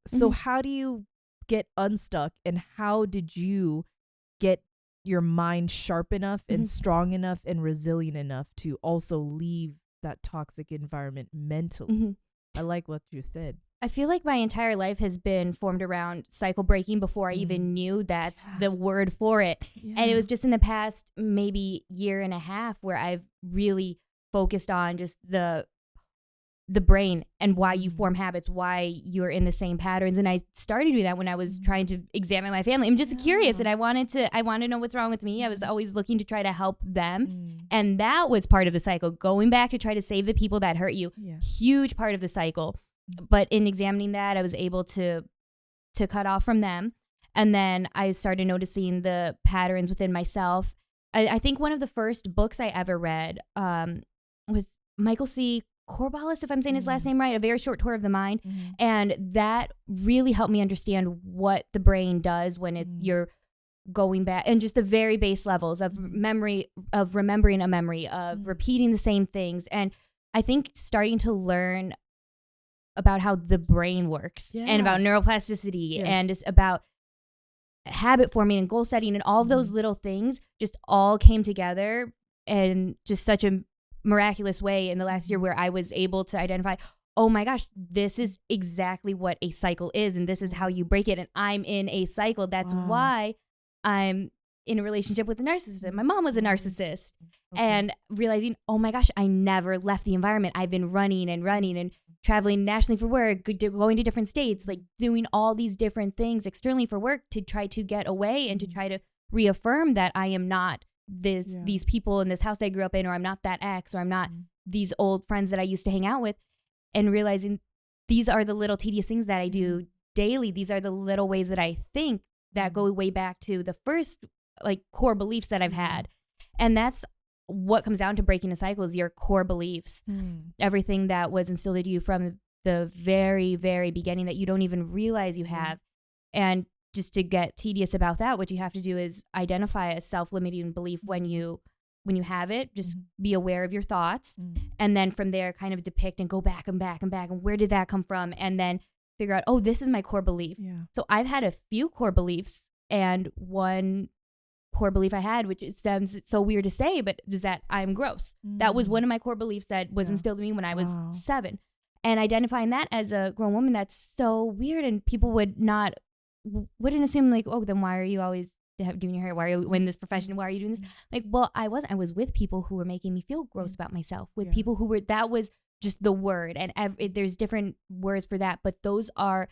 So how do you get unstuck, and how did you get your mind sharp enough and strong enough and resilient enough to also leave that toxic environment mentally? I like what you said. I feel like my entire life has been formed around cycle breaking before I even knew that's the word for it. And it was just in the past maybe year and a half where I've really focused on just the brain and why you form habits, why you're in the same patterns. And I started doing that when I was trying to examine my family. I'm just curious, and I wanted to know what's wrong with me. I was always looking to try to help them. And that was part of the cycle, going back to try to save the people that hurt you. Huge part of the cycle. But in examining that, I was able to cut off from them. And then I started noticing the patterns within myself. I think one of the first books I ever read was Michael C. Corballis, if I'm saying his last name right, A Very Short Tour of the Mind. And that really helped me understand what the brain does when you're going back, and just the very base levels of memory, of remembering a memory, of repeating the same things. And I think starting to learn about how the brain works and about neuroplasticity and just about habit forming and goal setting and all of those little things just all came together in just such a miraculous way in the last year, where I was able to identify, oh my gosh, this is exactly what a cycle is, and this is how you break it, and I'm in a cycle. That's why I'm in a relationship with a narcissist. My mom was a narcissist. And realizing, oh my gosh, I never left the environment. I've been running and traveling nationally for work, going to different states, like doing all these different things externally for work to try to get away and to try to reaffirm that I am not these people in this house that I grew up in, or I'm not that ex, or I'm not these old friends that I used to hang out with. And realizing these are the little tedious things that I do daily. These are the little ways that I think that go way back to the first like core beliefs that I've had. And that's what comes down to breaking a cycle, is your core beliefs. Everything that was instilled into you from the very, very beginning that you don't even realize you have. And just to get tedious about that, what you have to do is identify a self-limiting belief when you have it. Just be aware of your thoughts, and then from there kind of depict and go back and back and back, and where did that come from? And then figure out, oh, this is my core belief. So I've had a few core beliefs, and one core belief I had, which it sounds so weird to say, but is that I'm gross. That was one of my core beliefs that was instilled in me when I was 7. And identifying that as a grown woman, that's so weird, and people wouldn't assume like, oh, then why are you always doing your hair? Why are you in this profession? Why are you doing this? Like, well, I was with people who were making me feel gross about myself, with people who were, that was just the word. And there's different words for that, but those are,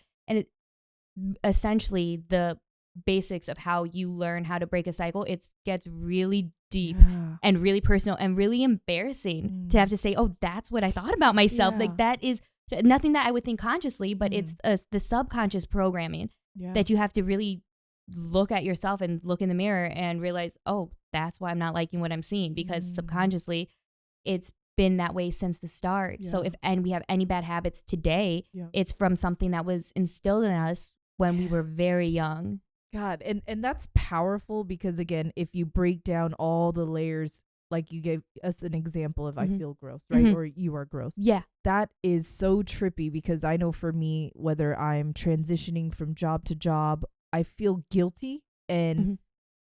essentially the basics of how you learn how to break a cycle. It gets really deep and really personal and really embarrassing to have to say, oh, that's what I thought about myself. Like, that is nothing that I would think consciously, but it's the subconscious programming that you have to really look at yourself and look in the mirror and realize, oh, that's why I'm not liking what I'm seeing, because subconsciously it's been that way since the start. So if we have any bad habits today, it's from something that was instilled in us when we were very young. God, and that's powerful, because again, if you break down all the layers, like you gave us an example of I feel gross, right? Or you are gross. Yeah. That is so trippy, because I know for me, whether I'm transitioning from job to job, I feel guilty. And,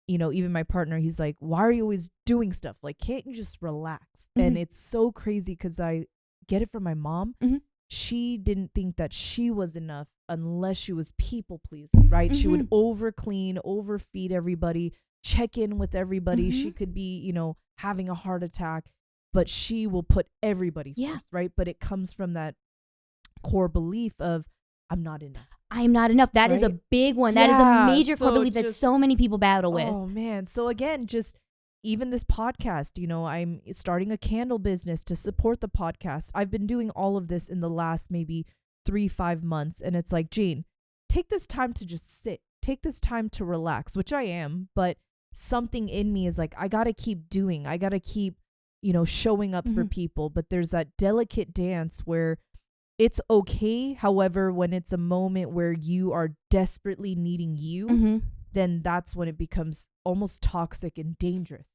you know, even my partner, he's like, why are you always doing stuff? Like, can't you just relax? And it's so crazy, because I get it from my mom. She didn't think that she was enough unless she was people pleasing, right? She would over clean, overfeed everybody, check in with everybody. She could be, you know, having a heart attack, but she will put everybody first, right? But it comes from that core belief of, I'm not enough. I'm not enough. That is a big one. That is a major core belief that so many people battle with. Oh man. So again, just even this podcast, you know, I'm starting a candle business to support the podcast. I've been doing all of this in the last maybe 3-5 months. And it's like, Jean, take this time to just sit. Take this time to relax, which I am. But something in me is like, I got to keep doing. I got to keep, you know, showing up for people. But there's that delicate dance where it's okay. However, when it's a moment where you are desperately needing you, then that's when it becomes almost toxic and dangerous.